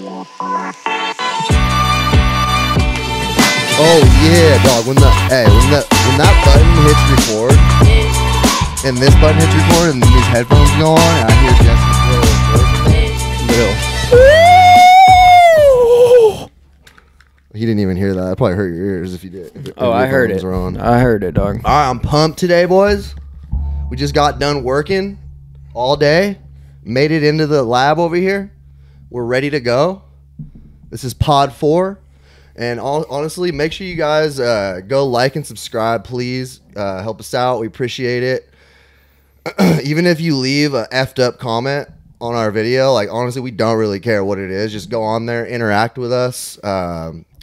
Oh yeah, dog. When that button hits record, and this button hits record, and these headphones go on, and I hear Jesse's little. He didn't even hear that. That probably hurt your ears if you did. Oh, I heard it. I heard it, dog. All right, I'm pumped today, boys. We just got done working all day. Made it into the lab over here. We're ready to go. This is Pod 4. And honestly, make sure you guys go like and subscribe, please. Help us out. We appreciate it. Even if you leave a effed up comment on our video, like, honestly, we don't really care what it is. Just go on there, interact with us.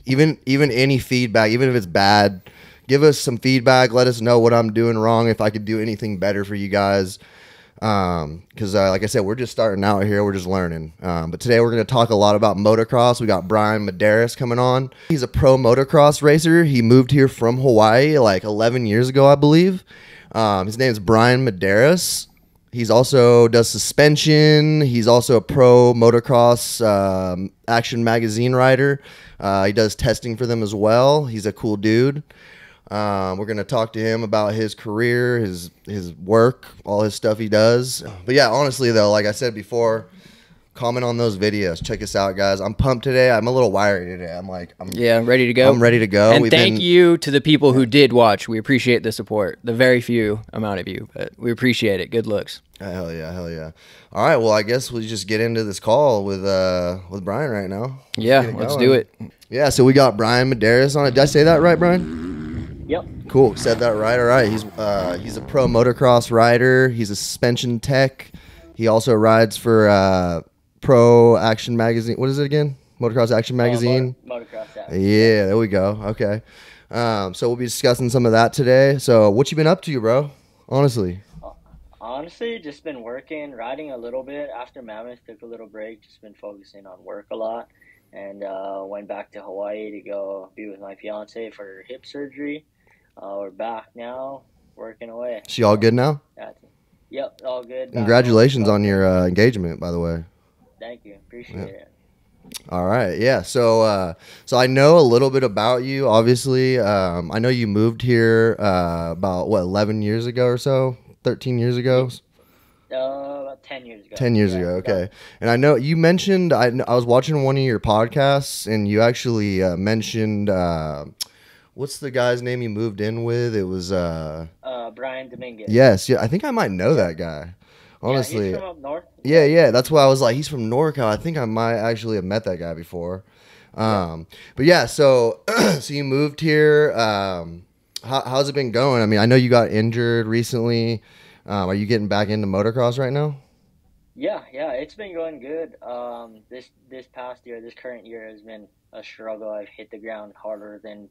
Even any feedback, even if it's bad, give us some feedback. Let us know what I'm doing wrong, if I could do anything better for you guys. Because like I said, we're just starting out here. We're just learning. But today we're going to talk a lot about motocross. We got Brian Medeiros coming on. He's a pro motocross racer. He moved here from Hawaii like 11 years ago, I believe. His name is Brian Medeiros. He's also does suspension. He's also a pro motocross Action Magazine writer. He does testing for them as well. He's a cool dude. We're going to talk to him about his career, his work, all his stuff he does. But yeah, honestly though, like I said before, comment on those videos. Check us out, guys. I'm pumped today. I'm a little wiry today. I'm ready to go. I'm ready to go. And thank you to the people who did watch. We appreciate the support. The very few amount of you, but we appreciate it. Good looks. Hell yeah, hell yeah. All right, well, I guess we'll just get into this call with Brian right now. Yeah, let's do it. Yeah, so we got Brian Medeiros on it. Did I say that right, Brian? Yep. Cool. Said that right. All right. He's a pro motocross rider. He's a suspension tech. He also rides for Pro Action Magazine. What is it again? Motocross Action Magazine. Motocross Action. Yeah, there we go. Okay. So we'll be discussing some of that today. So what you been up to, bro? Honestly. Honestly, just been working, riding a little bit. After Mammoth, took a little break. Just been focusing on work a lot, and went back to Hawaii to go be with my fiance for her hip surgery. We're back now, working away. She all good now? Yep, all good. Congratulations on your engagement, by the way. Thank you. Appreciate it. All right. Yeah. So I know a little bit about you, obviously. I know you moved here about, 11 years ago or so? 13 years ago? About 10 years ago. 10 years ago, okay. And I know you mentioned, I was watching one of your podcasts, and you actually mentioned, what's the guy's name you moved in with? It was... Brian Dominguez. Yes, yeah. I think I might know that guy. Honestly. Yeah, he's from up north. Yeah. That's why I was like, he's from NorCal. I think I might actually have met that guy before. But yeah, so you moved here. How's it been going? I mean, I know you got injured recently. Are you getting back into motocross right now? Yeah, it's been going good. This past year, this current year has been a struggle. I've hit the ground harder than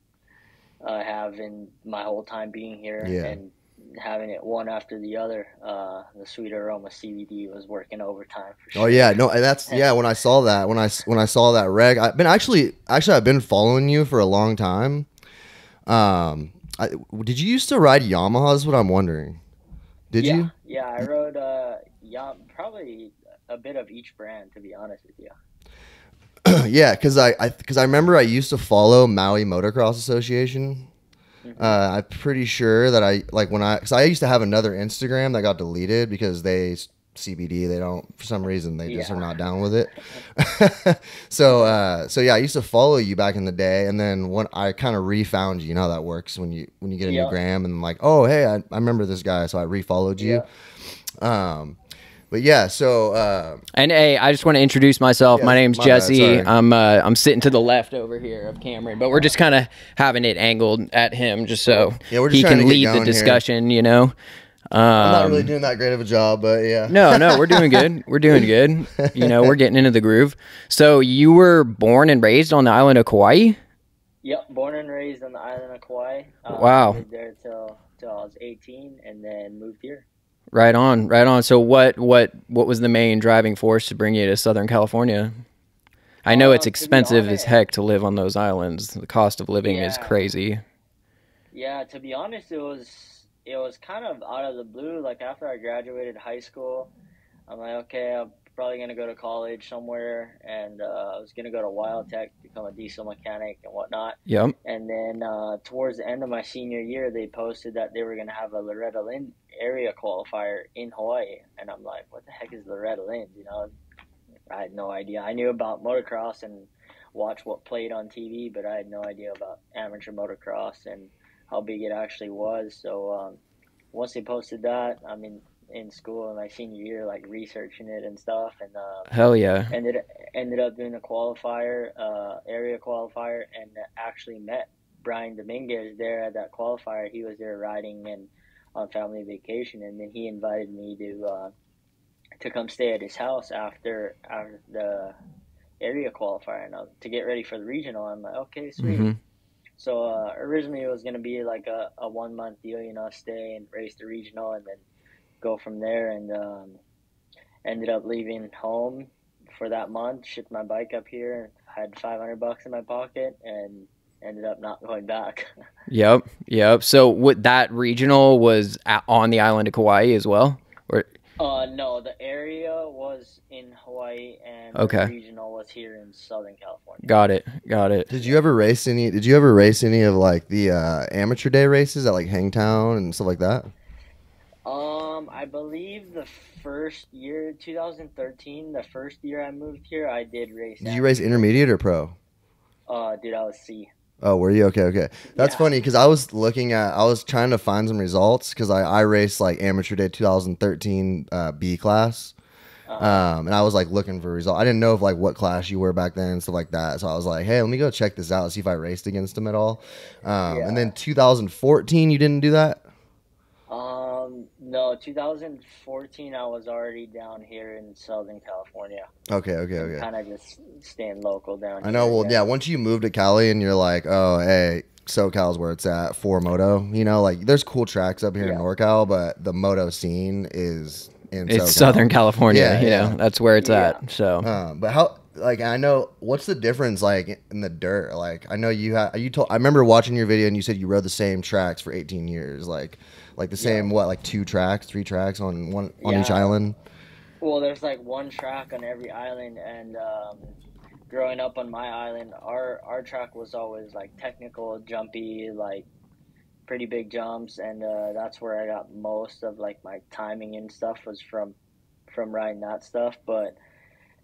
I have in my whole time being here, and having it one after the other. The Sweet Aroma CBD was working overtime for sure. Oh yeah, no, that's when I saw that when I saw that reg, I've been actually I've been following you for a long time. Did you used to ride Yamaha? Is what I'm wondering. Did you? Yeah, I rode probably a bit of each brand, to be honest with you. Yeah, because I remember I used to follow Maui Motocross Association. I'm pretty sure that because I used to have another Instagram that got deleted because they don't, for some reason they just are not down with it. So yeah, I used to follow you back in the day, and then when I kind of refound you, you know how that works when you get a new gram, and like, oh hey, I remember this guy, so I refollowed you. But yeah, so and hey, I just want to introduce myself. My name's Jesse. Bad, I'm sitting to the left over here of Cameron, but we're just kind of having it angled at him just so he can lead the discussion. Here. You know, I'm not really doing that great of a job, but yeah. No, we're doing good. We're doing good. You know, we're getting into the groove. So you were born and raised on the island of Kauai? Yep, born and raised on the island of Kauai. Wow. Lived there till I was 18, and then moved here. Right on. So what was the main driving force to bring you to Southern California? I know it's expensive as heck to live on those islands. The cost of living is crazy. Yeah, to be honest, it was kind of out of the blue. Like after I graduated high school, I'm like, okay, I'll probably gonna go to college somewhere, and I was gonna go to Wildtech, become a diesel mechanic and whatnot. Yep. And then towards the end of my senior year, they posted that they were gonna have a Loretta Lynn area qualifier in Hawaii, and I'm like, what the heck is Loretta Lynn? You know, I had no idea. I knew about motocross and watched what played on TV, but I had no idea about amateur motocross and how big it actually was. So once they posted that, I mean, in school in my senior year, like researching it and stuff, and Hell yeah. ended up doing a qualifier, area qualifier, and actually met Brian Dominguez there at that qualifier. He was there riding and on family vacation, and then he invited me to come stay at his house after the area qualifier and to get ready for the regional. I'm like, okay, sweet. Mm-hmm. So originally it was going to be like a 1 month deal, you know, stay and race the regional and then go from there. And ended up leaving home for that month, shipped my bike up here, had $500 in my pocket, and ended up not going back. Yep. So what, that regional was on the island of Kauai as well? Or No, the area was in Hawaii, and okay, the regional was here in Southern California. Got it. Did you ever race any of like the amateur day races at like Hangtown and stuff like that? I believe the first year, 2013, the first year I moved here, I did race. Did you race intermediate or pro? Dude, I was C. Oh, were you? Okay. That's funny because I was trying to find some results because I raced like amateur day 2013 B class. And I was like looking for results. I didn't know if like what class you were back then and stuff like that. So I was like, hey, let me go check this out, see if I raced against him at all. And then 2014, you didn't do that? No, 2014, I was already down here in Southern California. Okay. Kind of just staying local down here. I know. Well, yeah. Once you move to Cali and you're like, oh, hey, SoCal's where it's at for moto. You know, like there's cool tracks up here in NorCal, but the moto scene is in SoCal. Southern California. You know, that's where it's at. So, but how? Like, I know what's the difference like in the dirt. Like, I know I remember watching your video and you said you rode the same tracks for 18 years. Like the same like 3 tracks on each island. Well, there's like one track on every island, and growing up on my island, our track was always like technical, jumpy, like pretty big jumps, and that's where I got most of like my timing and stuff was from riding that stuff. But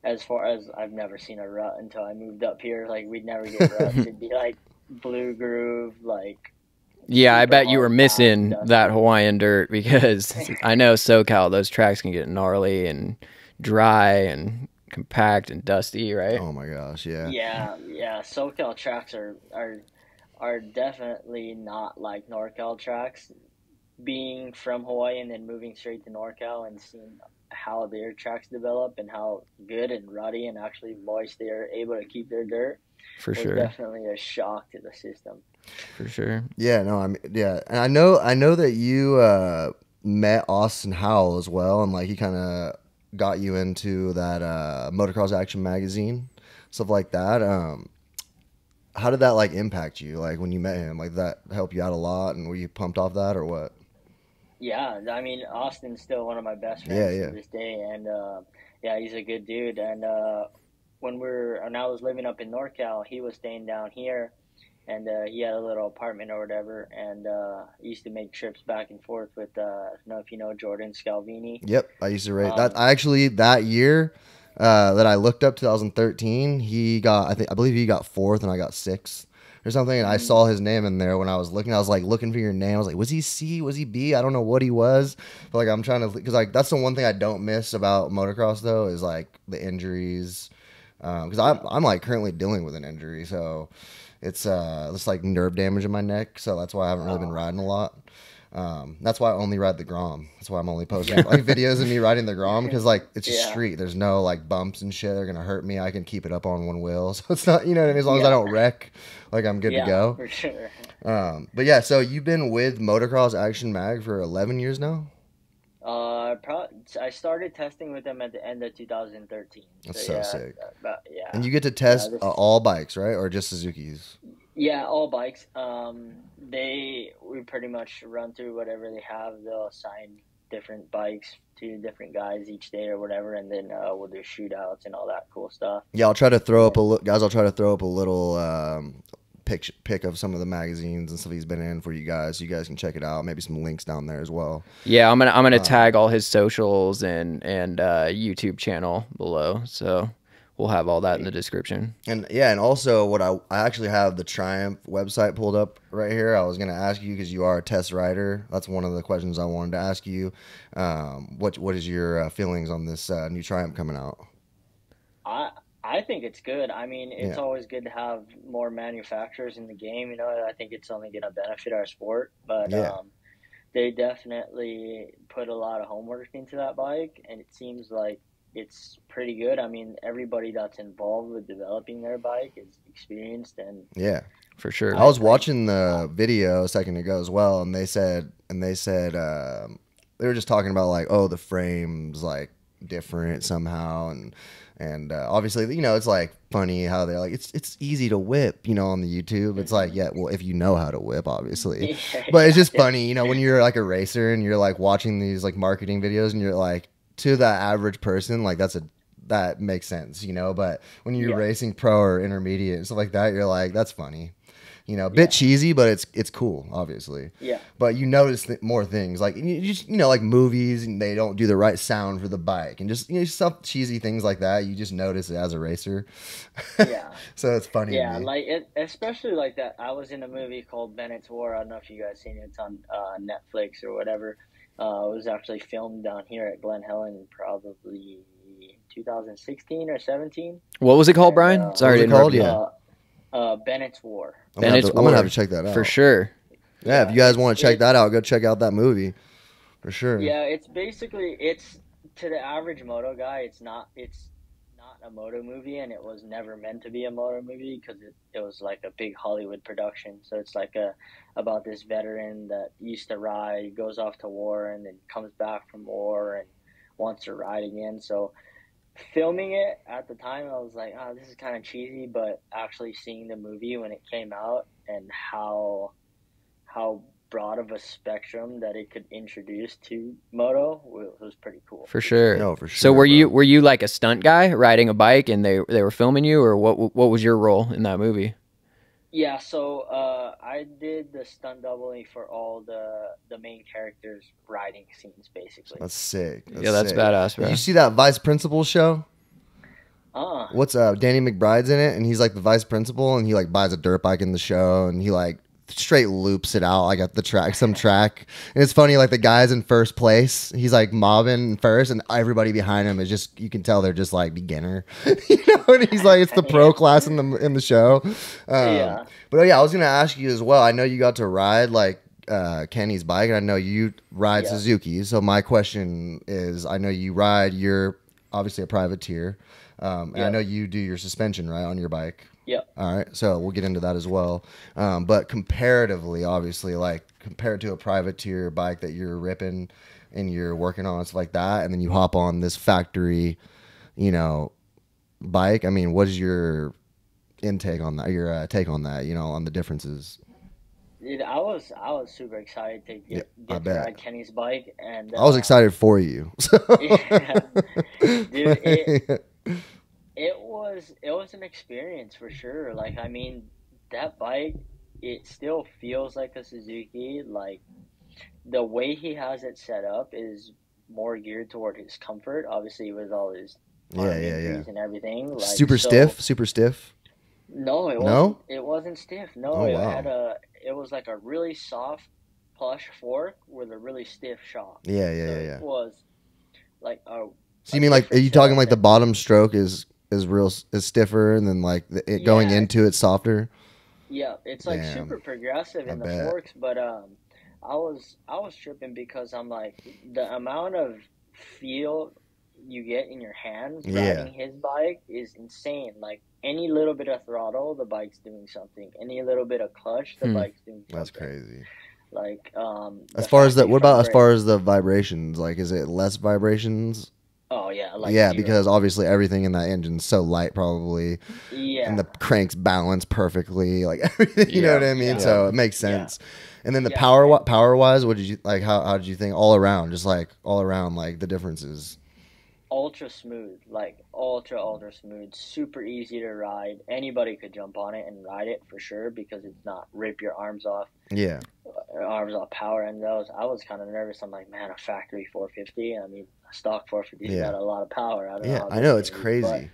as far as I've never seen a rut until I moved up here. Like we'd never get ruts. It'd be like blue groove, like. Yeah, I bet you were missing that Hawaiian dirt because I know SoCal, those tracks can get gnarly and dry and compact and dusty, right? Oh my gosh, yeah. Yeah. SoCal tracks are definitely not like NorCal tracks. Being from Hawaii and then moving straight to NorCal and seeing how their tracks develop and how good and ruddy and actually moist they are able to keep their dirt. For sure. Definitely a shock to the system. For sure. Yeah, no, and I know that you met Austin Howell as well, and like he kind of got you into that Motocross Action magazine, stuff like that. How did that like impact you? Like when you met him, like that help you out a lot, and were you pumped off that or what? Yeah, I mean Austin's still one of my best friends to this day, and he's a good dude. And when I was living up in NorCal, he was staying down here, and he had a little apartment or whatever, and used to make trips back and forth with I don't know if you know Jordan Scalvini. Yep, I used to race that. That year that I looked up, 2013, I believe he got 4th and I got 6th or something, and I saw his name in there when I was looking. I was like looking for your name. I was like, was he C? Was he B? I don't know what he was, but like I'm trying to, because like that's the one thing I don't miss about motocross though is like the injuries, because I'm like currently dealing with an injury, so it's like nerve damage in my neck, so that's why I haven't really been riding a lot. That's why I only ride the Grom. That's why I'm only posting like videos of me riding the Grom, because like it's a street. There's no like bumps and shit. They're gonna hurt me. I can keep it up on one wheel, so it's not, you know what I mean. As long as I don't wreck, like I'm good to go. For sure. But yeah, so you've been with Motocross Action Mag for 11 years now. I started testing with them at the end of 2013. That's so sick. And you get to test all bikes, right, or just Suzuki's? Yeah, all bikes. We pretty much run through whatever they have. They'll assign different bikes to different guys each day or whatever, and then we'll do shootouts and all that cool stuff. Yeah, I'll try to throw up guys. I'll try to throw up a little pick of some of the magazines and stuff he's been in for you guys, so you guys can check it out. Maybe some links down there as well. Yeah, I'm gonna tag all his socials and YouTube channel below, so we'll have all that in the description. And yeah, and also what I actually have the Triumph website pulled up right here. I was gonna ask you, because you are a test rider. That's one of the questions I wanted to ask you. What is your feelings on this new Triumph coming out? I think it's good. I mean, it's always good to have more manufacturers in the game. You know, I think it's only going to benefit our sport. But they definitely put a lot of homework into that bike, and it seems like it's pretty good. I mean, everybody that's involved with developing their bike is experienced, and yeah, for sure. I was watching the video a second ago as well, and they said they were just talking about like, oh, the frame's like different somehow, and obviously, you know, it's like funny how they're like, it's easy to whip, you know, on the YouTube. It's like, yeah, well, if you know how to whip, obviously. But it's just funny, you know, when you're like a racer and you're like watching these like marketing videos and you're like, to the average person, like that makes sense, you know. But when you're racing pro or intermediate and stuff like that, you're like, that's funny. You know, a bit cheesy, but it's cool, obviously. Yeah. But you notice more things, like you just, you know, like movies, and they don't do the right sound for the bike, and just, you know, some cheesy things like that. You just notice it as a racer. Yeah. So it's funny. Yeah, like especially like that. I was in a movie called Bennett's War. I don't know if you guys seen it. It's on Netflix or whatever. It was actually filmed down here at Glen Helen, probably 2016 or 17. What was it called, Brian? Sorry, what was it called? Yeah. Bennett's War. I'm gonna have to check that out for sure. Yeah, if you guys want to check that out, go check out that movie for sure. Yeah, it's basically, it's to the average moto guy, it's not a moto movie, and it was never meant to be a moto movie because it was like a big Hollywood production. So it's like about this veteran that used to ride, goes off to war, and then comes back from war and wants to ride again. So filming it at the time, I was like, oh, this is kind of cheesy, but actually seeing the movie when it came out and how broad of a spectrum that it could introduce to moto was pretty cool. For sure. No, for sure. So were you like a stunt guy riding a bike, and they were filming you, or what was your role in that movie? Yeah, so I did the stunt doubling for all the main characters' riding scenes, basically. That's sick. That's badass, bro. Did you see that Vice Principal show? What's Danny McBride's in it, and he's like the vice principal, and he like buys a dirt bike in the show, and he like straight loops it out like at the track, and it's funny, like the guy's in first place, he's like mobbing first, and everybody behind him is just, you can tell they're just like beginner, you know, and he's like, it's the pro class in the show. But yeah, I was gonna ask you as well, I know you got to ride like Kenny's bike, and I know you ride Suzuki, so my question is, I know you ride, you're obviously a privateer, and I know you do your suspension right on your bike. Yeah. All right. So we'll get into that as well. But comparatively, obviously, like compared to a privateer bike that you're ripping and you're working on, stuff like that, and then you hop on this factory, you know, bike. I mean, what is your intake on that? Your take on that? You know, on the differences. Dude, I was super excited to get to ride Kenny's bike, and I was excited for you. Yeah. Dude, it was an experience for sure. Like, I mean, that bike, it still feels like a Suzuki. Like, the way he has it set up is more geared toward his comfort, obviously, with all his and everything. Like, super stiff. No, it wasn't. It wasn't stiff. No, wow. It was like a really soft plush fork with a really stiff shock. Yeah. It was like a. So you mean like, are you talking like the bottom stroke is stiffer, and then like it going into it's softer? Yeah, it's like super progressive in the forks, but I was tripping because I'm like, the amount of feel you get in your hands riding his bike is insane. Like, any little bit of throttle, the bike's doing something. Any little bit of clutch, the bike's doing something. That's crazy. Like, as far as the vibrations? Like, is it less vibrations? Oh yeah, like Yeah, zero. because obviously everything in that engine's so light, probably, Yeah. and the cranks balance perfectly, like everything. You know Yeah. what I mean? Yeah. So it makes Yeah. sense. And then the Yeah, power wise, what did you like? How did you think all around? Just like all around, like the differences. ultra smooth, like ultra smooth, super easy to ride. Anybody could jump on it and ride it for sure because it's not rip your Yeah, arms off power. And those, I was kind of nervous. I'm like, man, a factory 450. I mean, a stock 450's yeah, got a lot of power. I don't know yeah. how I this know it's thing is, crazy.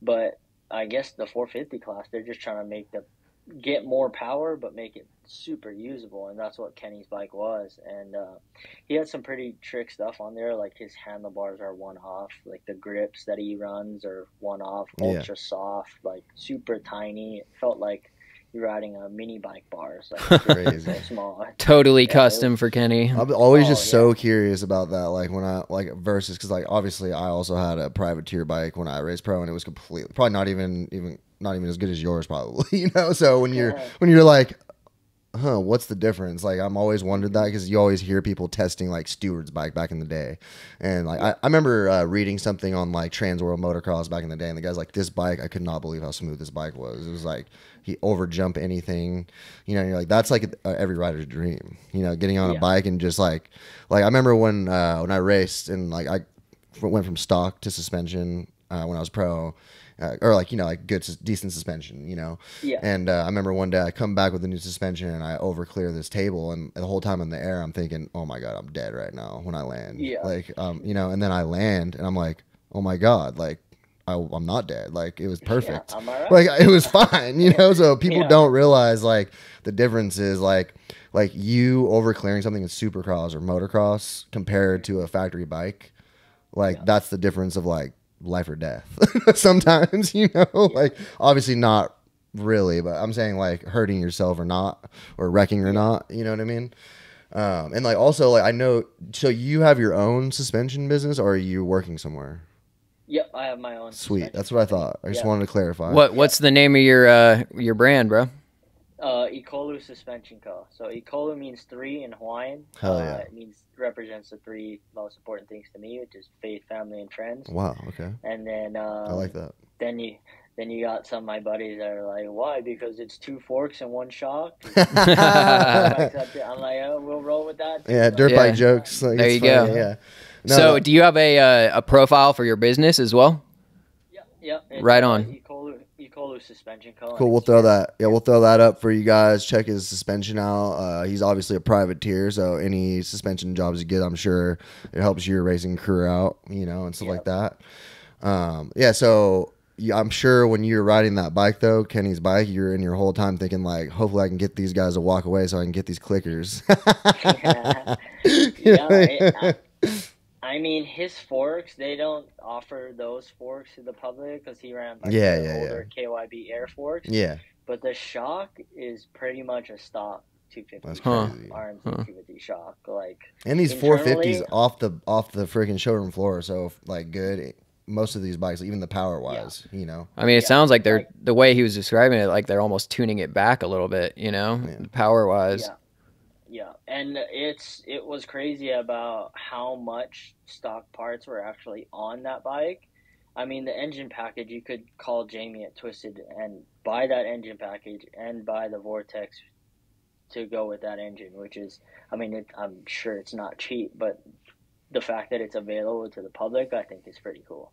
but I guess the 450 class, they're just trying to get more power, but make it super usable, and that's what Kenny's bike was. And he had some pretty trick stuff on there, like his handlebars are one off, like the grips that he runs are one off, Yeah, ultra soft, like super tiny. It felt like you're riding a mini bike bars, like crazy. so small. Totally Yeah, custom for Kenny. I'm always Oh just yeah, so curious about that. Like when I like versus because like obviously I also had a privateer bike when I raced pro and it was completely probably not even as good as yours probably. You know, so when you're like, huh, what's the difference? Like I'm always wondered that because you always hear people testing like Stewart's bike back in the day, and like I remember reading something on like Trans World Motocross back in the day, and the guy's like, this bike, I could not believe how smooth this bike was. It was like he overjump anything, you know. And you're like, that's like every rider's dream, you know, getting on a yeah, bike and just like I remember when I raced and like I went from stock to suspension when I was pro. Or like, you know, like good, decent suspension, you know. yeah, And I remember one day I come back with a new suspension and I overclear this table, and the whole time in the air I'm thinking, oh my god, I'm dead right now when I land. yeah, Like, you know, and then I land and I'm like, oh my god, like I'm not dead. Like it was yeah. perfect. Am I right? Like it was fine, you know. So people Yeah, don't realize like the difference is like you overclearing something in supercross or motocross compared to a factory bike. Like yeah, that's the difference of like life or death. Sometimes, you know, yeah, like obviously not really, but I'm saying like hurting yourself or not, or wrecking or yeah. not. You know what I mean? And like also like I know. So you have your own suspension business, or are you working somewhere? Yep, I have my own Sweet. suspension That's what I company. thought. I just Yeah, wanted to clarify. yeah. What's the name of your brand, bro? Ikolu Suspension Co. So Ikolu means three in Hawaiian. Hell yeah. It represents the three most important things to me, which is faith, family, and friends. Wow. Okay. And then I like that. then you got some of my buddies that are like, why? Because it's two forks and one shock. I'm like, oh, we'll roll with that. Too. Yeah, Like, dirt Yeah. bike jokes. Like, There it's you funny, go. Yeah. No, So, that- do you have a profile for your business as well? Yeah. It's, Right on. Ikolu Suspension Co. Cool. We'll throw that. Yeah, we'll throw that up for you guys. Check his suspension out. He's obviously a privateer, so any suspension jobs you get, I'm sure it helps your racing career out, you know, and stuff like that. Yeah. So I'm sure when you're riding that bike, though, Kenny's bike, you're in your whole time thinking like, hopefully I can get these guys to walk away so I can get these clickers. You know what I mean? I mean, his forks, they don't offer those forks to the public because he ran like Yeah, the yeah, older KYB Air forks. Yeah, But the shock is pretty much a stock 250 that's shock, crazy. RMC 250 shock. Like, And these internally- 450s off the freaking showroom floor, so like good. Most of these bikes, even the power wise, you know. I mean, it Yeah, sounds like they're like- the way he was describing it, like they're almost tuning it back a little bit, you know, Yeah. power wise. Yeah, and it was crazy about how much stock parts were actually on that bike. I mean, the engine package, you could call Jamie at Twisted and buy that engine package and buy the Vortex to go with that engine, which is, I mean, I'm sure it's not cheap, but the fact that it's available to the public, I think is pretty cool.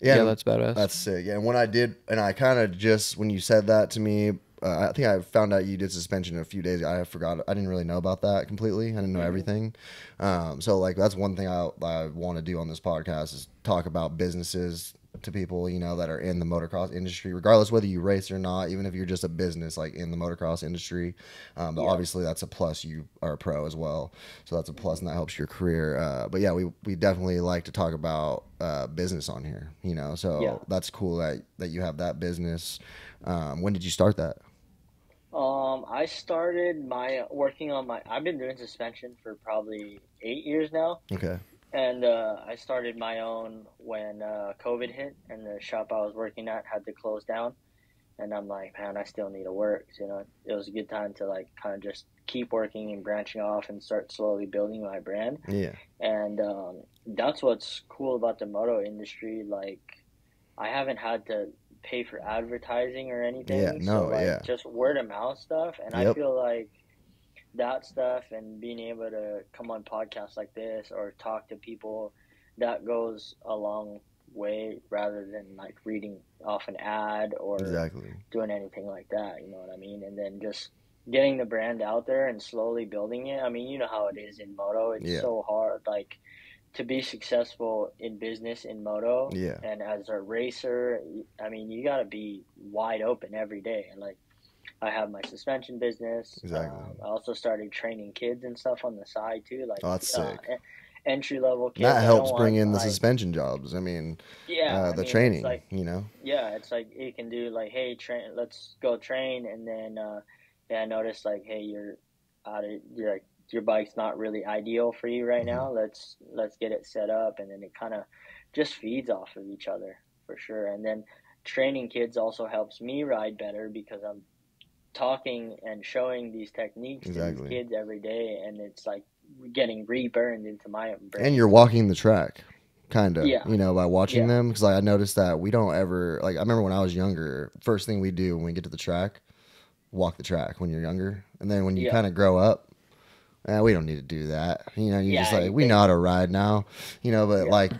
Yeah, that's badass. That's sick. Yeah, and when I did, and I kind of just when you said that to me, I think I found out you did suspension in a few days. I forgot. I didn't really know about that completely. I didn't know everything. So like that's one thing I want to do on this podcast is talk about businesses to people, you know, that are in the motocross industry, regardless whether you race or not, even if you're just a business like in the motocross industry. But obviously that's a plus. You are a pro as well, so that's a plus, and that helps your career. But yeah, we definitely like to talk about business on here, you know. So that's cool that you have that business. When did you start that? I started I've been doing suspension for probably 8 years now. Okay. And I started my own when COVID hit and the shop I was working at had to close down. And I'm like, man, I still need to work. So, you know, it was a good time to like kind of just keep working and branching off and start slowly building my brand. Yeah. And that's what's cool about the moto industry. Like, I haven't had to pay for advertising or anything. Yeah. No. So like Yeah. just word of mouth stuff. And I Yep. feel like that stuff and being able to come on podcasts like this or talk to people, that goes a long way rather than like reading off an ad or Exactly. doing anything like that. You know what I mean? And then just getting the brand out there and slowly building it. I mean, you know how it is in moto. It's Yeah. so hard. Like, to be successful in business in moto Yeah. and as a racer, I mean, you got to be wide open every day. And like, I have my suspension business. Exactly. I also started training kids and stuff on the side too, like Oh, that's sick. Entry level kids. That helps bring in the like, suspension jobs. I mean, yeah, the it's training, like, you know? yeah, it's like you can do like, hey, let's go train, and then yeah, I noticed like, hey, you're like, your bike's not really ideal for you right now. Let's get it set up, and then it kind of just feeds off of each other for sure. And then training kids also helps me ride better because I'm talking and showing these techniques to these kids every day, and it's like getting reburned into my brain. And you're walking the track, kind of, Yeah. you know, by watching Yeah. them. Because like, I noticed that we don't ever, like, I remember when I was younger, first thing we do when we get to the track, walk the track when you're younger. And then when you Yeah. kind of grow up, we don't need to do that. You know, you're Yeah, just like, you we think- know how to ride now, you know, but Yeah. like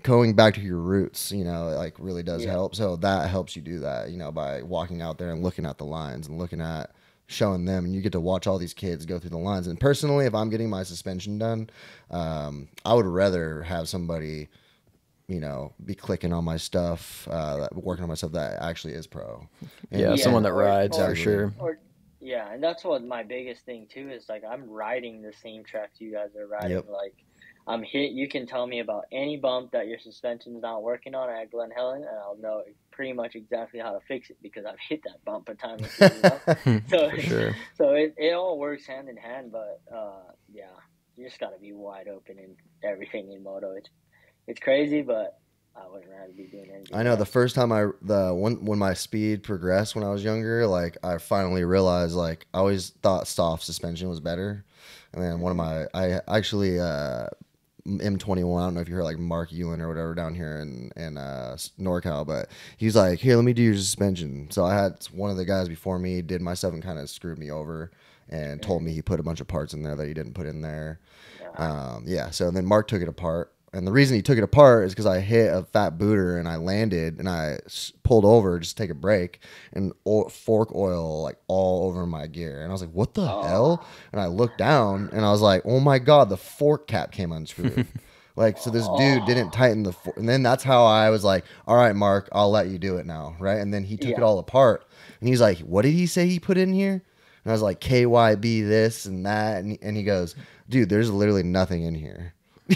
going back to your roots, you know, like really does Yeah. help. So that helps you do that, you know, by walking out there and looking at the lines and looking at showing them, and you get to watch all these kids go through the lines. And personally, if I'm getting my suspension done, I would rather have somebody, you know, be clicking on my stuff, working on my stuff that actually is pro. And Yeah, Yeah, someone that or- rides or- for sure. Yeah, and that's what my biggest thing too is, like, I'm riding the same tracks you guys are riding. Yep. Like, you can tell me about any bump that your suspension's not working on at Glen Helen, and I'll know pretty much exactly how to fix it because I've hit that bump a time or two, you know? So, For sure. so it all works hand in hand, but yeah, you just got to be wide open in everything in moto. It's crazy, but I wouldn't rather be doing anything. I know the else. first time when my speed progressed when I was younger, like I finally realized, like I always thought soft suspension was better. And then I actually M21, I don't know if you heard like Mark Ewan or whatever down here in NorCal, but he's like, here, let me do your suspension. So I had one of the guys before me did my stuff and kind of screwed me over and told me he put a bunch of parts in there that he didn't put in there. Yeah. So then Mark took it apart. And the reason he took it apart is because I hit a fat booter and I landed and I pulled over just to take a break, and fork oil like all over my gear. And I was like, what the hell? And I looked down and I was like, oh my God, the fork cap came unscrewed. Like, so this dude didn't tighten the fork. And then that's how I was like, all right, Mark, I'll let you do it now. Right. And then he took it all apart and he's like, what did he say he put in here? And I was like, KYB this and that. And he goes, dude, there's literally nothing in here.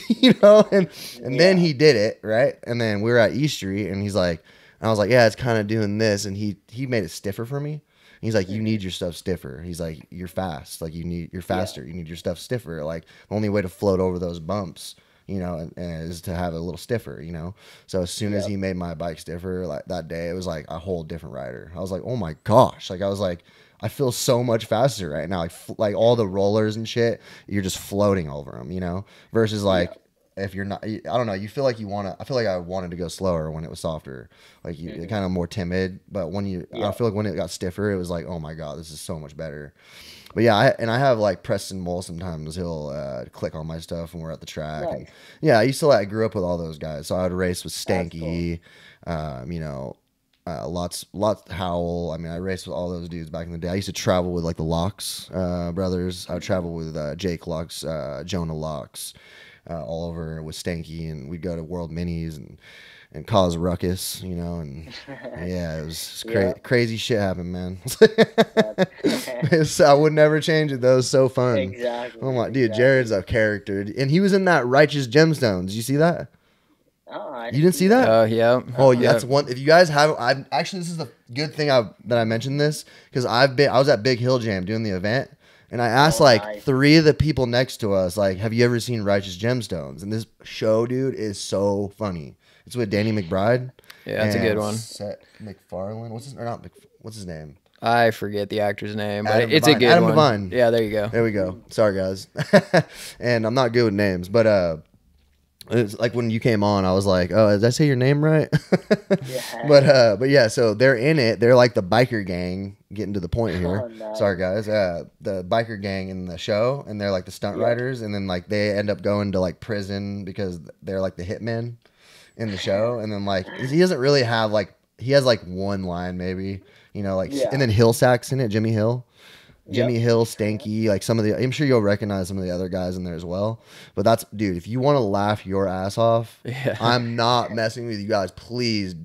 You know, and then he did it, right? And then we were at East Street and he's like, and I was like, yeah, it's kind of doing this, and he made it stiffer for me. He's like, you need your stuff stiffer. He's like, you're fast, like you're faster, you need your stuff stiffer. Like the only way to float over those bumps, you know, and is to have it a little stiffer, you know. So as soon as he made my bike stiffer, like that day, it was like a whole different rider. I was like, oh my gosh, like I was like, I feel so much faster right now. Like all the rollers and shit, you're just floating over them, you know, versus like if you're not, I don't know, you feel like I feel like I wanted to go slower when it was softer, like you kind of more timid. But when I feel like when it got stiffer, it was like, oh my God, this is so much better. But yeah, I have like Preston Mole sometimes. He'll click on my stuff when we're at the track. Nice. And yeah, I grew up with all those guys. So I would race with Stanky, you know, lots Howell. I mean, I raced with all those dudes back in the day. I used to travel with like the Locks brothers. I would travel with Jake Locks, Jonah Locks, all over with Stanky, and we'd go to World Minis and cause ruckus, you know, and yeah, it was crazy shit happened, man. I would never change it. That was so fun. Exactly. Oh my, dude, Jared's a character, and he was in that Righteous Gemstones. Did you see that? Oh, You didn't see that? Yeah. Oh, yeah, that's one. If you guys have, I actually, this is the good thing that I mentioned this, because I was at Big Hill Jam doing the event, and I asked nice. 3 of the people next to us, like, have you ever seen Righteous Gemstones? And this show, dude, is so funny. It's with Danny McBride. Yeah, that's a good one. Seth MacFarlane. What's his name? I forget the actor's name, but Adam it's Devine. a good Adam one. Devine. Yeah, there you go. There we go. Sorry, guys. And I'm not good with names, but it's like when you came on, I was like, "Oh, did I say your name right?" Yeah. But yeah. So they're in it. They're like the biker gang. Getting to the point here. Oh, nice. Sorry, guys. The biker gang in the show, and they're like the stunt riders, and then like they end up going to like prison because they're like the hitmen in the show, and then like he doesn't really have like he has like one line maybe, you know, like and then Hillsack's in it, Jimmy Hill. Jimmy Hill, Stanky, like some of the, I'm sure you'll recognize some of the other guys in there as well. But that's, dude, if you want to laugh your ass off, I'm not messing with you guys. Please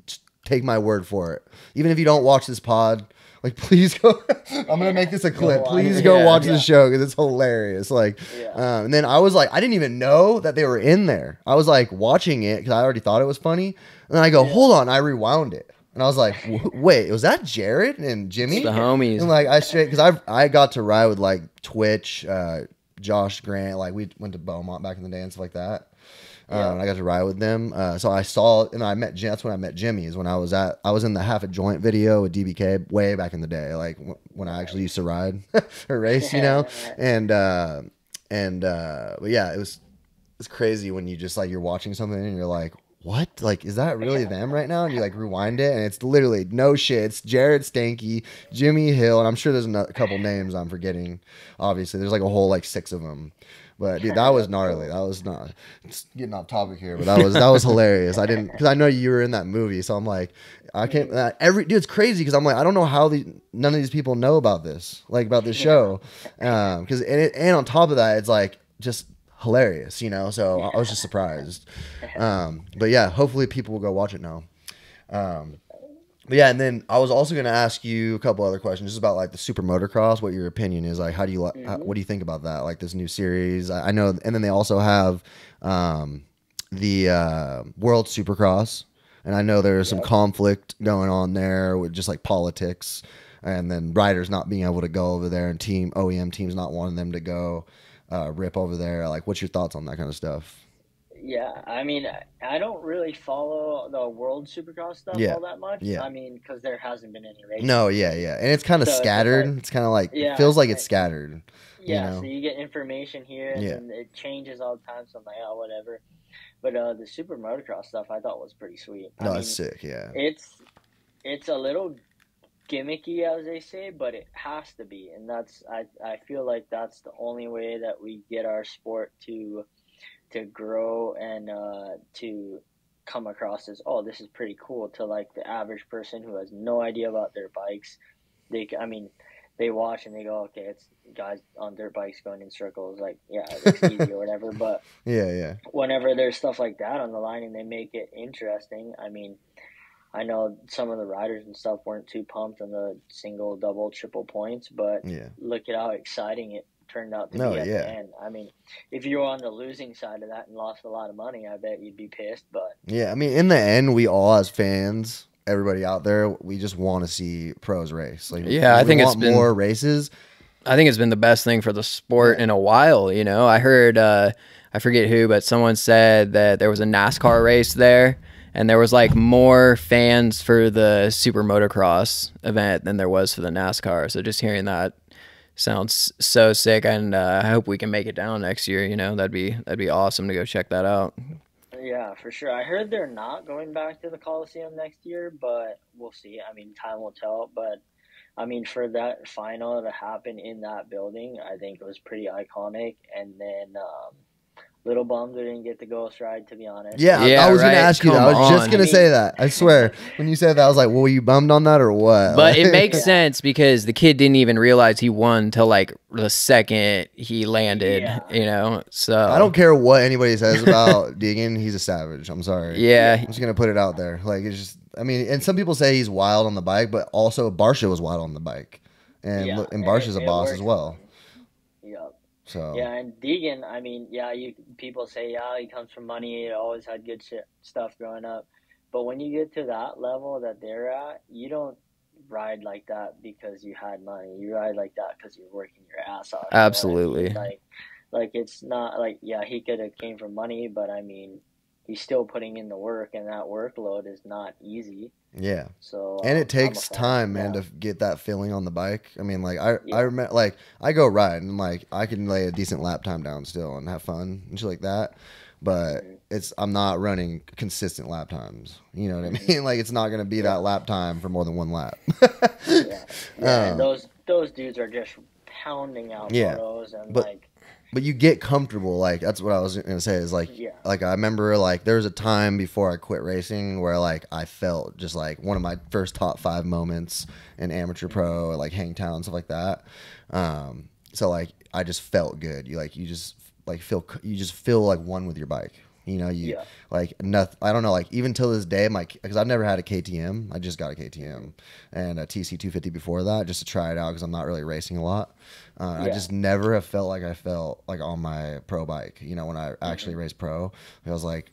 take my word for it. Even if you don't watch this pod, like, please go. I'm going to make this a clip. Please go watch the show because it's hilarious. Like, and then I was like, I didn't even know that they were in there. I was like watching it because I already thought it was funny. And then I go, hold on. I rewound it. And I was like, wait, was that Jared and Jimmy? It's the homies. And like, because I got to ride with like Twitch, Josh Grant. Like, we went to Beaumont back in the day and stuff like that. And I got to ride with them. So I saw, and I met Jim. That's when I met Jimmy. Is when I was in the Half a Joint video with DBK way back in the day, like when I actually used to ride or race, you know. But yeah, it's crazy when you just like you're watching something and you're like, what? Like, is that really them right now? And you like rewind it, and it's literally no shit. It's Jared, Stanky, Jimmy Hill, and I'm sure there's a couple names I'm forgetting. Obviously, there's like a whole like 6 of them. But dude, that was gnarly. That was not it's getting off topic here, but that was hilarious. I didn't because I know you were in that movie, so I'm like, I can't. Dude, it's crazy because I'm like, I don't know how none of these people know about this, like about this show, because and on top of that, it's like just hilarious, you know. So I was just surprised. But yeah, hopefully people will go watch it now. But yeah, and then I was also going to ask you a couple other questions just about like the super motocross, what your opinion is. Like, how do you what do you think about that? Like this new series, I know, and then they also have the World Supercross, and I know there's some conflict going on there with just like politics, and then riders not being able to go over there, and OEM teams not wanting them to go rip over there. Like, what's your thoughts on that kind of stuff? Yeah, I mean, I don't really follow the World Supercross stuff all that much. Yeah. I mean, because there hasn't been any races. No, yeah, and it's kind of scattered. It's kind of like it feels like it's scattered. Yeah, you know? So you get information here, and it changes all the time. So I'm like, oh, whatever. But the super motocross stuff I thought was pretty sweet. No, it's sick. Yeah, it's a little gimmicky, as they say, but it has to be, and I feel like that's the only way that we get our sport to grow and to come across as, oh, this is pretty cool to like the average person who has no idea about their bikes. They watch and they go, okay, it's guys on dirt bikes going in circles, like, yeah, it looks easy or whatever. But whenever there's stuff like that on the line and they make it interesting, I mean, I know some of the riders and stuff weren't too pumped on the single, double, triple points, but look at how exciting it turned out to be at the end. I mean, if you were on the losing side of that and lost a lot of money, I bet you'd be pissed. But yeah, I mean, in the end, we all as fans, everybody out there, we just want to see pros race. Like, I think it's been more races. I think it's been the best thing for the sport in a while. You know, I heard I forget who, but someone said that there was a NASCAR race there, and there was like more fans for the super motocross event than there was for the NASCAR. So just hearing that sounds so sick, and I hope we can make it down next year. You know, that'd be awesome to go check that out. Yeah, for sure. I heard they're not going back to the Coliseum next year, but we'll see. I mean, time will tell. But I mean, for that final to happen in that building, I think it was pretty iconic. And then little bummed we didn't get the Ghost Ride, to be honest. Yeah, I was going to ask you that. I was just going to say that. I swear. When you said that, I was like, well, were you bummed on that or what? But it makes sense because the kid didn't even realize he won till like the second he landed, you know? So I don't care what anybody says about Deegan. He's a savage. I'm sorry. Yeah. I'm just going to put it out there. Like, it's just, I mean, and some people say he's wild on the bike, but also Barsha was wild on the bike. And Barsha's a boss as well. Yep. So yeah, and Deegan, I mean, people say, he comes from money, he always had good stuff growing up. But when you get to that level that they're at, you don't ride like that because you had money. You ride like that because you're working your ass off. Absolutely. Like it's not like, he could have came from money, but I mean, he's still putting in the work, and that workload is not easy. Yeah. So And it I'm a takes fan. time, man, Yeah. to get that feeling on the bike. I mean, like I Yeah. remember, like I go ride and like I can lay a decent lap time down still and have fun and shit like that. But I'm not running consistent lap times. You know what I mean? Like it's not gonna be that lap time for more than one lap. And those dudes are just pounding out photos and But you get comfortable. Like that's what I was gonna say. Is like, like I remember like there was a time before I quit racing where like I felt just like one of my first top 5 moments in amateur pro, like Hangtown, stuff like that. So like I just felt good. You just feel like one with your bike. You know, like nothing. I don't know. Like even till this day, because I've never had a KTM. I just got a KTM and a TC 250 before that, just to try it out because I'm not really racing a lot. I just never have felt like I felt like on my pro bike. You know, when I actually race pro, I was like,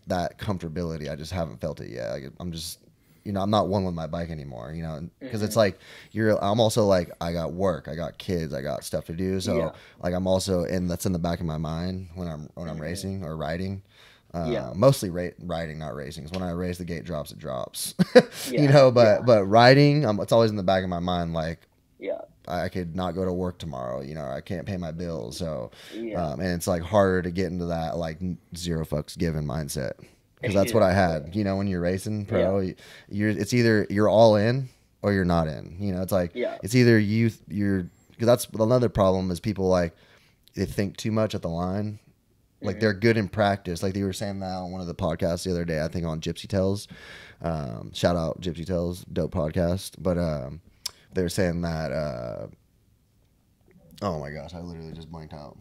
that comfortability. I just haven't felt it yet. Like, I'm just, you know, I'm not one with my bike anymore. You know, because it's like I'm also like I got work, I got kids, I got stuff to do. So like I'm also that's in the back of my mind when I'm racing or riding. Mostly riding, not racing. 'Cause when I race, the gate drops, it drops. You know, but riding, it's always in the back of my mind. Like, I could not go to work tomorrow. You know, I can't pay my bills. So, and it's like harder to get into that like zero fucks given mindset because that's what I had. You know, when you're racing pro, it's either you're all in or you're not in. You know, it's like it's either you're because that's another problem is people like they think too much at the line. Like they're good in practice. Like they were saying that on one of the podcasts the other day, I think on Gypsy Tales. Shout out Gypsy Tales, dope podcast. But they were saying that, oh my gosh, I literally just blanked out.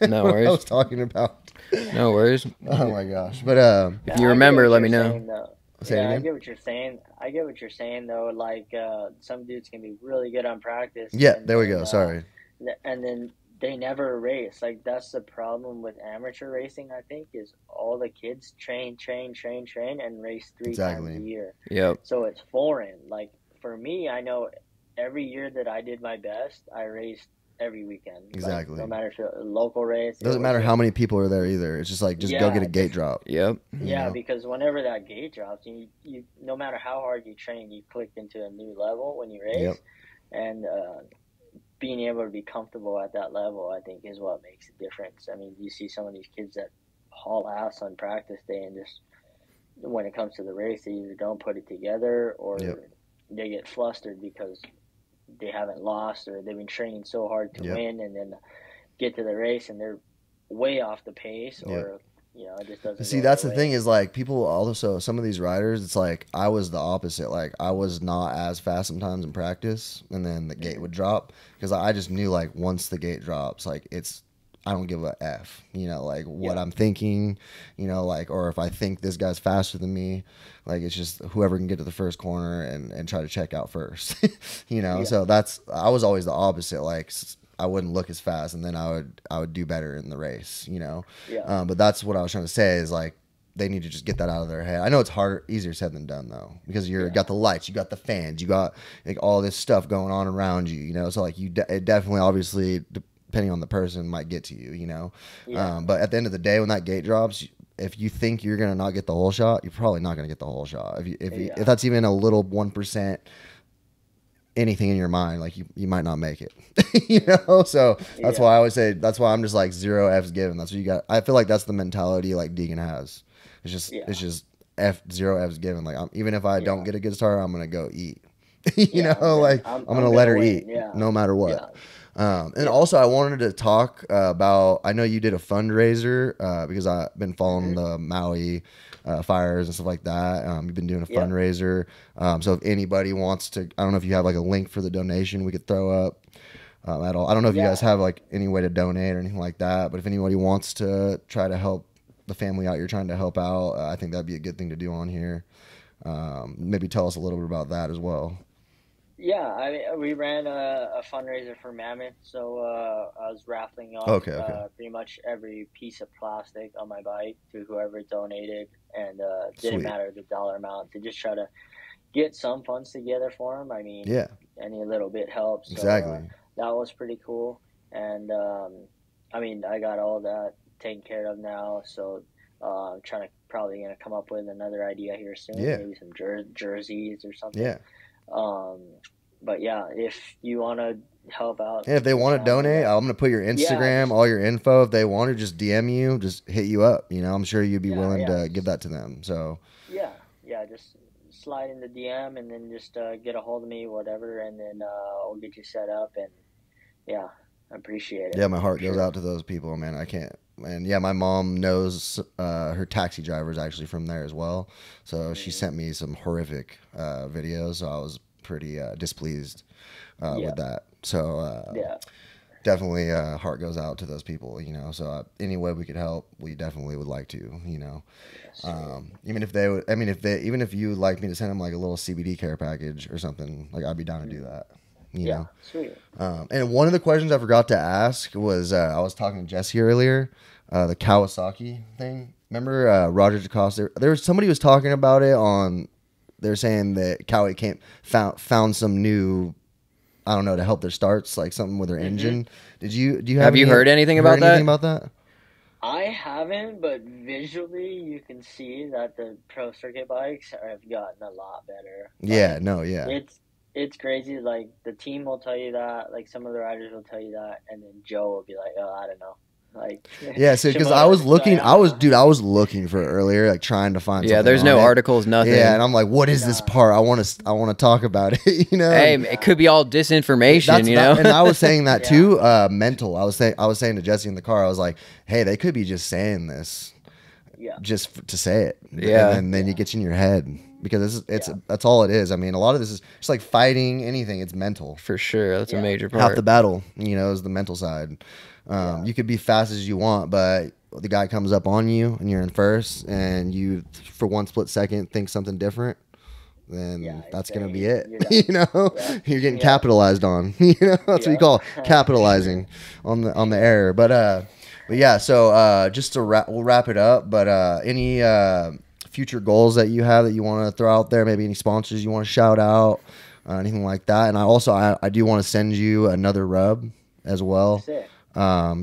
No worries. I was talking about. No worries. Oh my gosh. But if you remember, let me know. I get what you're saying. I get what you're saying though. Like some dudes can be really good on practice. Yeah, there we go. Sorry. And then they never race. Like that's the problem with amateur racing. I think is all the kids train, and race 3 times a year. Yep. So it's foreign. Like for me, I know every year that I did my best, I raced every weekend. Exactly. Like, no matter if it's a local race. Doesn't matter how many people are there either. It's just like go get a gate drop. Yep. Yeah, because whenever that gate drops, you no matter how hard you train, you clicked into a new level when you race, and being able to be comfortable at that level, I think, is what makes a difference. I mean, you see some of these kids that haul ass on practice day and just when it comes to the race, they either don't put it together or they get flustered because they haven't lost or they've been training so hard to win and then get to the race and they're way off the pace or you know, it just doesn't. See, that's the thing is like people also some of these riders. It's like I was the opposite. Like I was not as fast sometimes in practice, and then the gate would drop because I just knew like once the gate drops, like I don't give a f. You know, like what I'm thinking. You know, like or if I think this guy's faster than me, like it's just whoever can get to the first corner and try to check out first. You know, so I was always the opposite. Like. I wouldn't look as fast, and then I would do better in the race, you know. But that's what I was trying to say is like they need to just get that out of their head. I know it's easier said than done though, because you got the lights, you got the fans, you got like all this stuff going on around you, you know. So like it definitely, obviously, depending on the person, might get to you, you know. But at the end of the day, when that gate drops, if you think you're gonna not get the whole shot, you're probably not gonna get the whole shot. If that's even a little 1%. Anything in your mind, like you might not make it. You know, so that's why I always say that's why I'm just like 0 F's given. That's what you got. I feel like that's the mentality like Deegan has. It's just 0 F's given. Like even if I don't get a good start, I'm gonna go eat. You know, like I'm gonna let her eat no matter what. And also I wanted to talk about, I know you did a fundraiser because I've been following the Maui fires and stuff like that. You've been doing a fundraiser. So if anybody wants to, I don't know if you have like a link for the donation we could throw up at all. I don't know if you guys have like any way to donate or anything like that, but if anybody wants to try to help the family out you're trying to help out, I think that'd be a good thing to do on here. Maybe tell us a little bit about that as well. Yeah, I mean, we ran a fundraiser for Mammoth, so I was raffling off pretty much every piece of plastic on my bike to whoever donated, and didn't matter the dollar amount, to just try to get some funds together for them. I mean, any little bit helps. So, exactly. That was pretty cool, and I mean, I got all that taken care of now, so I'm trying to probably gonna come up with another idea here soon. Yeah. Maybe some jerseys or something. Yeah. But yeah, if you want to help out, And if they want to donate, I'm gonna put your Instagram, all your info. If they want to just DM you, just hit you up. You know, I'm sure you'd be willing to give that to them. So yeah, just slide in the DM and then just get a hold of me, whatever, and then I'll get you set up. And yeah, I appreciate it. Yeah, my heart goes out to those people, man. I can't. And yeah, my mom knows her taxi driver is actually from there as well. So she sent me some horrific videos. So I was pretty displeased with that. So definitely heart goes out to those people, you know. So any way we could help, we definitely would like to, you know. Even if they would, I mean, even if you would like me to send them like a little CBD care package or something, like I'd be down to do that. You know? Sweet. And one of the questions I forgot to ask was I was talking to Jesse earlier, the Kawasaki thing. Remember Roger DeCosta? There was somebody was talking about it on. They're saying that Kawi found some new, I don't know, to help their starts, like something with their engine. Do you have you heard anything about that? I haven't, but visually you can see that the pro circuit bikes have gotten a lot better. It's crazy. Like the team will tell you that, like some of the riders will tell you that, and then Joe will be like, "Oh, I don't know." Like so because I was looking, I was looking for it earlier, like trying to find. Yeah, there's no articles, nothing. Yeah, and I'm like, what is this part? I want to talk about it. You know, hey, it could be all disinformation. You know, and I was saying that too. Mental. I was saying to Jesse in the car, I was like, hey, they could be just saying this, just to say it. Yeah, and then you get in your head. Because that's all it is. I mean, a lot of this is just like fighting anything. It's mental. For sure. That's a major part. Half the battle, you know, is the mental side. You could be fast as you want, but the guy comes up on you and you're in first and you, for one split second, think something different, then that's going to be it. You know, you're getting capitalized on. You know, that's what you call capitalizing on the error. But yeah, so just to we'll wrap it up. But any future goals that you have that you want to throw out there, maybe any sponsors you want to shout out, anything like that. And I do want to send you another rub as well.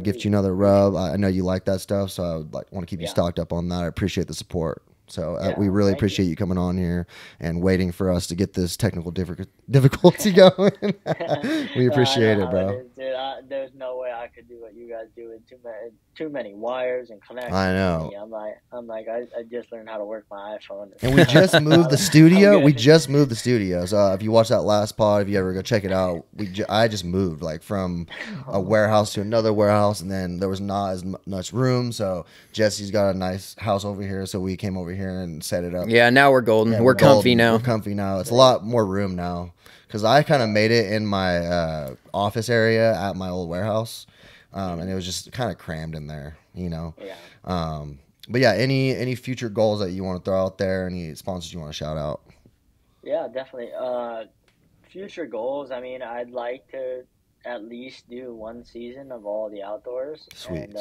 Gift you another rub. I know you like that stuff, so I would want to keep you stocked up on that. I appreciate the support. So we really appreciate you coming on here and waiting for us to get this technical difficulty going. We appreciate it, bro. There's no way I could do what you guys do with too many wires and connections. I know. I just learned how to work my iPhone. And we just moved the studio. We just moved the studio. So if you watch that last pod, if you ever go check it out, I just moved from a warehouse to another warehouse, and then there was not as much room. So Jesse's got a nice house over here, so we came over here and set it up. Yeah, now we're golden. Yeah, we're comfy now. We're comfy now. It's a lot more room now because I kind of made it in my office area at my old warehouse, and it was just kind of crammed in there, you know. Yeah. But yeah, any future goals that you want to throw out there? Any sponsors you want to shout out? Yeah, definitely. Future goals. I mean, I'd like to at least do one season of all the outdoors. Sweet.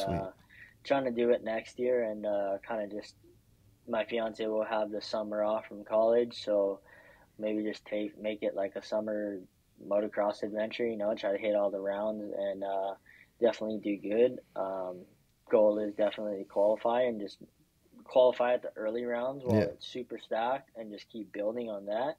Trying to do it next year, and kind of just. My fiance will have the summer off from college, so maybe just make it like a summer motocross adventure, you know, try to hit all the rounds and definitely do good. Goal is definitely qualify and just qualify at the early rounds while it's super stacked and just keep building on that.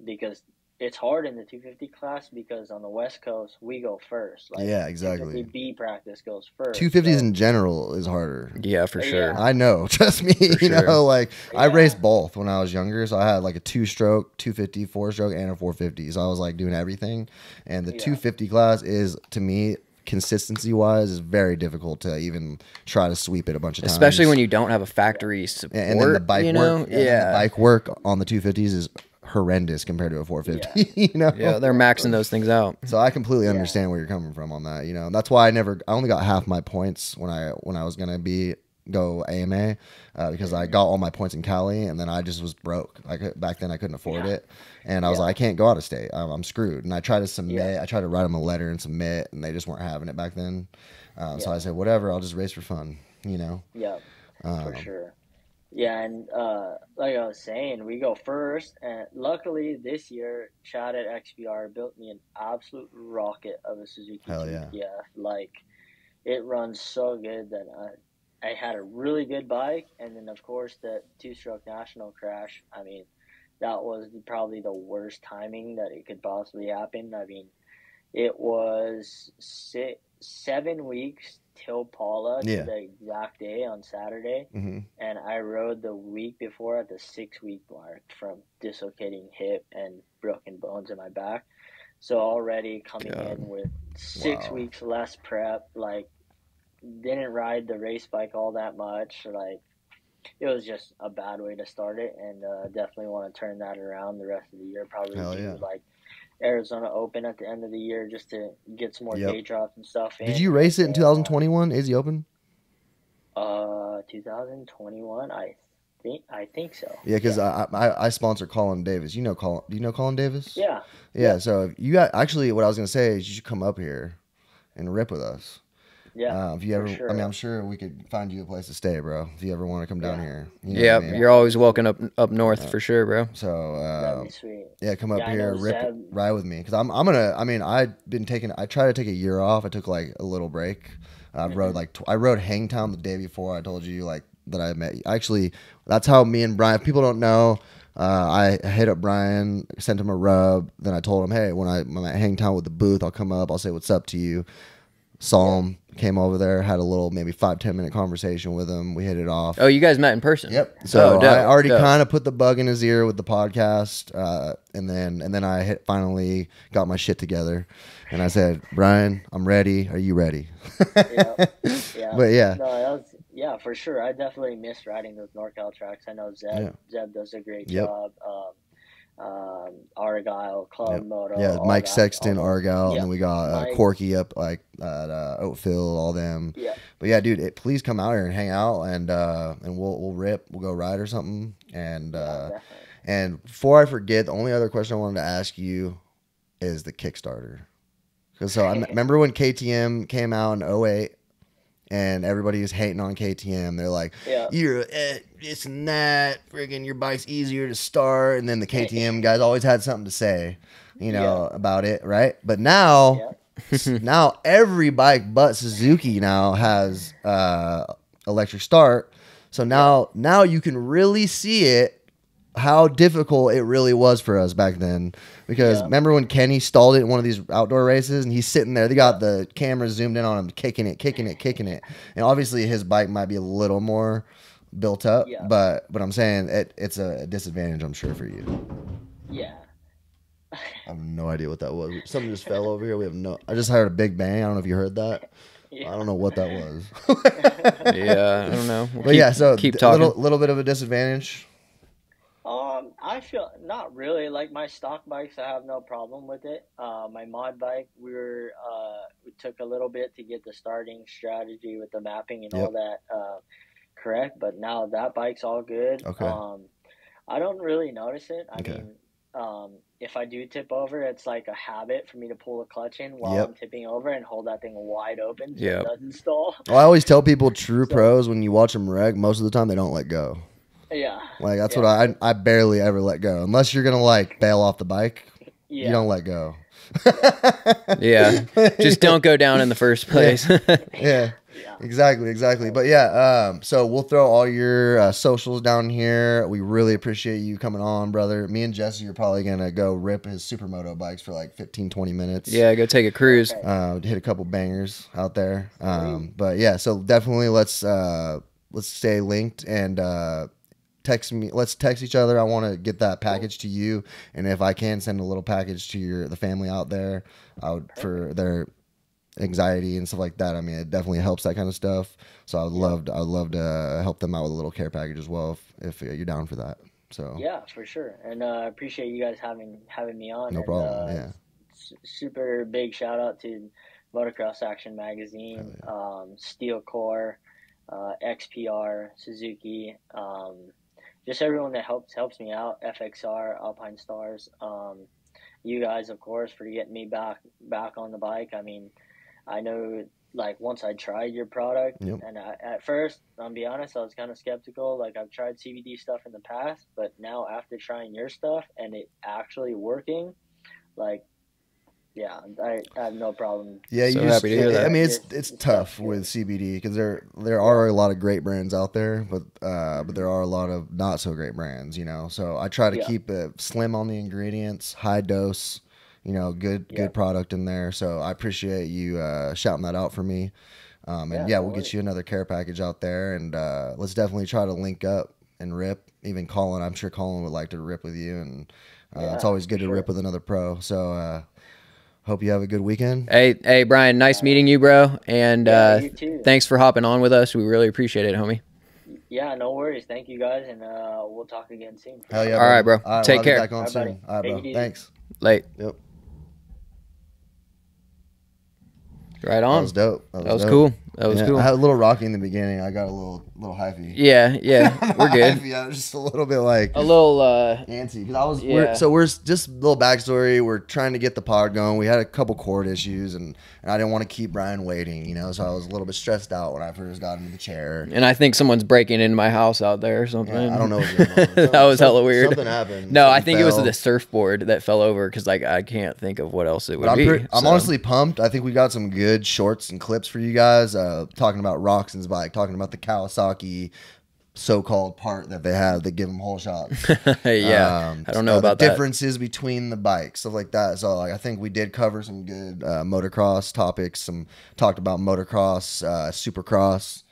Because it's hard in the 250 class because on the West Coast we go first. Yeah, exactly. B practice goes first. 250s in general is harder. Yeah, for sure. I know. Trust me. You know, I raced both when I was younger, so I had like a 2-stroke, 250, 4-stroke, and a 450. So I was doing everything. And the 250 class is, to me, consistency wise, is very difficult to even try to sweep it a bunch of times. Especially when you don't have a factory support. And then the bike work. The bike work on the 250s is horrendous compared to a 450. You know, they're maxing those things out. So I completely understand where you're coming from on that. You know, that's why I only got half my points when I was gonna go AMA because I got all my points in Cali, and then I just was broke. Back then I couldn't afford it, and I was like, I can't go out of state. I'm screwed. And I tried to submit. I tried to write them a letter and submit, and they just weren't having it back then. So I said, whatever, I'll just race for fun. You know. Yeah. For sure. Yeah, and like I was saying, we go first, and luckily this year, Chad at XPR built me an absolute rocket of a Suzuki GTF. It runs so good that I had a really good bike, and then of course the two-stroke national crash. I mean, that was probably the worst timing that it could possibly happen. I mean, it was 7 weeks till Paula to Yeah. the exact day on Saturday, Mm-hmm. and I rode the week before at the 6 week mark from dislocating hip and broken bones in my back. So already coming God. in with six Wow. weeks less prep, like didn't ride the race bike all that much, like it was just a bad way to start it, and definitely want to turn that around the rest of the year. Probably Hell do yeah. like Arizona Open at the end of the year just to get some more Yep. day drops and stuff in. Did you race it in And, 2021 Izzy Open? 2021, I think so. Yeah, because I sponsor Colin Davis. You know Colin? Do you know Colin Davis? Yeah. Yeah. So if you got, actually, what I was gonna say is you should come up here and rip with us. Yeah. If you ever, sure. I mean, I'm sure we could find you a place to stay, bro. If you ever want to come down Yeah. here. You know Yeah, what I mean? you're always welcome up north for sure, bro. So That'd be sweet. yeah, come up Yeah, I here, know rip, Zeb. ride with me, because I'm gonna. I mean, I try to take a year off. I took like a little break. I rode I rode Hangtown the day before. I told you like that I met. Actually, that's how me and Brian. If people don't know. I hit up Brian, sent him a rub. Then I told him, hey, when I'm at Hangtown with the booth, I'll come up. I'll say what's up to you. Saw him, came over there, had a little maybe 5-10 minute conversation with him. We hit it off. Oh, you guys met in person? Yep. So Oh, dope, I already dope. kind of put the bug in his ear with the podcast, and then I finally got my shit together, and I said, Brian, I'm ready. Are you ready? Yeah. But yeah. No, that was, yeah, for sure. I definitely miss riding those NorCal tracks. I know Zeb does a great Yep. job. Argyle, Club Yep. Moto. Yeah, all Mike that, Sexton, all those. Argyle, Yeah. and then we got Mike. Corky up like at Oatville, all them. Yeah. But yeah, dude, please come out here and hang out, and we'll rip, we'll go ride or something. And Definitely. and before I forget, the only other question I wanted to ask you is the Kickstarter. Because I remember when KTM came out in 08 and everybody was hating on KTM. They're like, Yeah. you're this and that, friggin' your bike's easier to start. And then the KTM guys always had something to say, you know, about it, right? But now, now every bike but Suzuki now has electric start. So now you can really see it, how difficult it really was for us back then. Because remember when Kenny stalled it in one of these outdoor races and he's sitting there, they got the camera zoomed in on him, kicking it. And obviously his bike might be a little more built up, but I'm saying it's a disadvantage, I'm sure, for you. Yeah. I have no idea what that was. Something just fell over here. I just heard a big bang. I don't know if you heard that. Yeah. I don't know what that was. Yeah, I don't know. So keep talking. Little bit of a disadvantage. I feel not really. Like my stock bikes, I have no problem with it. My mod bike, we took a little bit to get the starting strategy with the mapping and all that correct, but now that bike's all good. Okay. I don't really notice it. I mean, if I do tip over, it's like a habit for me to pull the clutch in while I'm tipping over and hold that thing wide open so it doesn't stall. Well, I always tell people true pros, when you watch them wreck, most of the time they don't let go. Yeah. Like that's what I barely ever let go. Unless you're gonna like bail off the bike, you don't let go. Yeah. Just don't go down in the first place. Yeah. Exactly. But yeah, so we'll throw all your socials down here. We really appreciate you coming on, brother. Me and Jesse are probably gonna go rip his supermoto bikes for like 15-20 minutes. Yeah, go take a cruise. Hit a couple bangers out there. But yeah, so definitely let's stay linked and text me. Let's text each other. I want to get that package to you, and if I can send a little package to the family out there, for their anxiety and stuff like that. I mean, it definitely helps that kind of stuff. So I'd love to help them out with a little care package as well if you're down for that. So yeah, for sure. And I appreciate you guys having me on. No problem. Super big shout out to Motocross Action Magazine, Steel Core, XPR, Suzuki, just everyone that helps me out, FXR, Alpine Stars, you guys, of course, for getting me back on the bike. I mean, I know, like, once I tried your product, and at first, I'll be honest, I was kind of skeptical. Like, I've tried CBD stuff in the past, but now after trying your stuff and it actually working, like, yeah, I have no problem. Yeah, you So just, happy to hear that. I mean, it's tough with CBD because there are a lot of great brands out there, but there are a lot of not so great brands, you know. So I try to keep it slim on the ingredients, high dose, you know, good product in there. So I appreciate you shouting that out for me. And we'll get you another care package out there, and let's definitely try to link up and rip. Even Colin, I'm sure Colin would like to rip with you, and it's always good to rip with another pro. So hope you have a good weekend. Hey, Brian, nice meeting you, bro. And you too. Thanks for hopping on with us. We really appreciate it, homie. Yeah, no worries. Thank you guys, and we'll talk again soon. Hell yeah, All right, bro. Take care. Back on soon. All right, bro. Thanks. Late. Yep. Right on. That was dope. That was cool. That was cool. I had a little rocky in the beginning. I got a little hyphy. Yeah, we're good. Hyphy, I was just a little bit like a little antsy because we're just a little backstory. We're trying to get the pod going. We had a couple cord issues, and I didn't want to keep Brian waiting, you know. So I was a little bit stressed out when I first got into the chair. And I think someone's breaking into my house out there or something. Yeah, I don't know what's going on. That was hella weird. Something happened. No, I think fell. it was the surfboard that fell over because like I can't think of what else it would But be. I'm honestly pumped. I think we got some good shorts and clips for you guys. Talking about Roxon's bike, talking about the Kawasaki so-called part that they have that give them whole shots. I don't know about the that. differences between the bikes, stuff like that. So like, I think we did cover some good motocross topics. Talked about motocross, supercross,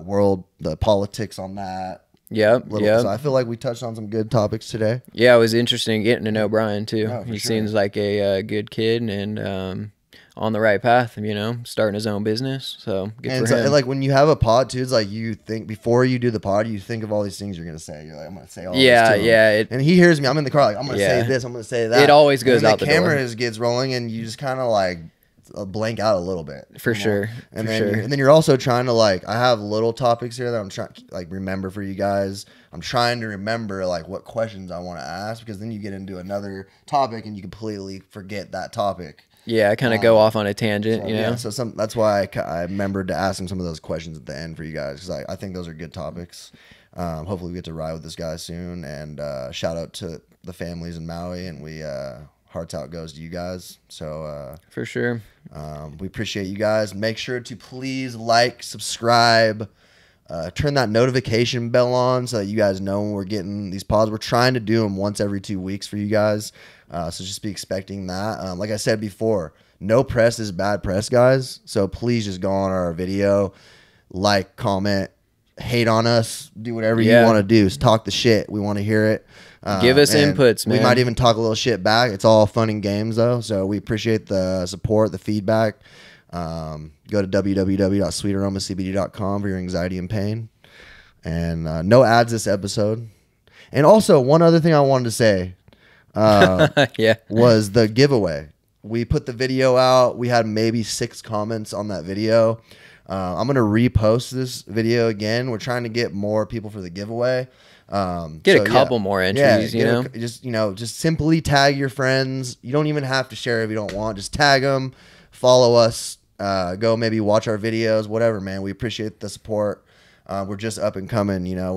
world, the politics on that. Yep. So I feel like we touched on some good topics today. Yeah, it was interesting getting to know Brian too. Oh, he sure. seems like a good kid and on the right path, you know, starting his own business. So good for him. And like when you have a pod too, it's like you think before you do the pod, you think of all these things you're gonna say. You're like, I'm gonna say all this to him. And he hears me. I'm in the car, like I'm gonna say this. I'm gonna say that. It always goes out the door. The camera gets rolling, and you just kind of like blank out a little bit. For sure. And then you're also trying to like, I have little topics here that I'm trying to like remember for you guys. I'm trying to remember like what questions I want to ask, because then you get into another topic and you completely forget that topic. Yeah, I kind of go off on a tangent, you know? Yeah, so that's why I remembered to ask him some of those questions at the end for you guys, because I think those are good topics. Hopefully we get to ride with this guy soon, and shout out to the families in Maui, and we hearts out goes to you guys. So for sure. We appreciate you guys. Make sure to please like, subscribe, turn that notification bell on so that you guys know when we're getting these pods. We're trying to do them once every 2 weeks for you guys. So just be expecting that. Like I said before, no press is bad press, guys. So please just go on our video, like, comment, hate on us, do whatever you want to do. Just talk the shit. We want to hear it. Give us inputs, man. We might even talk a little shit back. It's all fun and games, though. So we appreciate the support, the feedback. Go to www.sweetaromacbd.com for your anxiety and pain. And no ads this episode. And also, one other thing I wanted to say was the giveaway. We put the video out. We had maybe 6 comments on that video. I'm going to repost this video again. We're trying to get more people for the giveaway. Get a couple more entries, you know? Just simply tag your friends. You don't even have to share if you don't want. Just tag them, follow us, go maybe watch our videos, whatever, man. We appreciate the support. We're just up and coming, you know.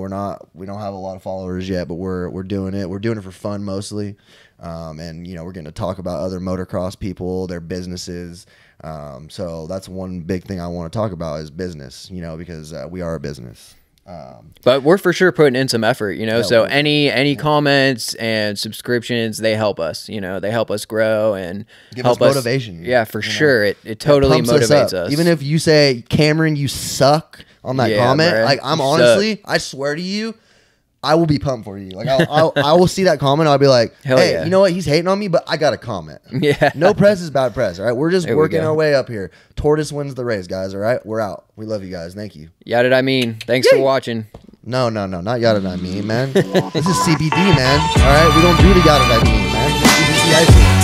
We don't have a lot of followers yet, but we're doing it. We're doing it for fun mostly. And you know, we're getting to talk about other motocross people, their businesses. So that's one big thing I want to talk about is business, you know, because we are a business. But we're for sure putting in some effort, you know. So any comments and subscriptions, they help us, you know. They help us grow and give us motivation. Yeah, for sure. It totally motivates us. Even if you say, Cameron, you suck on that comment, bro, like I'm honestly, I swear to you, I will be pumped for you. Like I will see that comment. I'll be like, hey, you know what? He's hating on me, but I got a comment. Yeah. No press is bad press. All right. We're just working our way up here. Tortoise wins the race, guys. All right. We're out. We love you guys. Thank you. Yada I mean. Thanks for watching. No, not yada I mean, man. This is CBD, man. All right. We don't do the yada I mean, man. This is the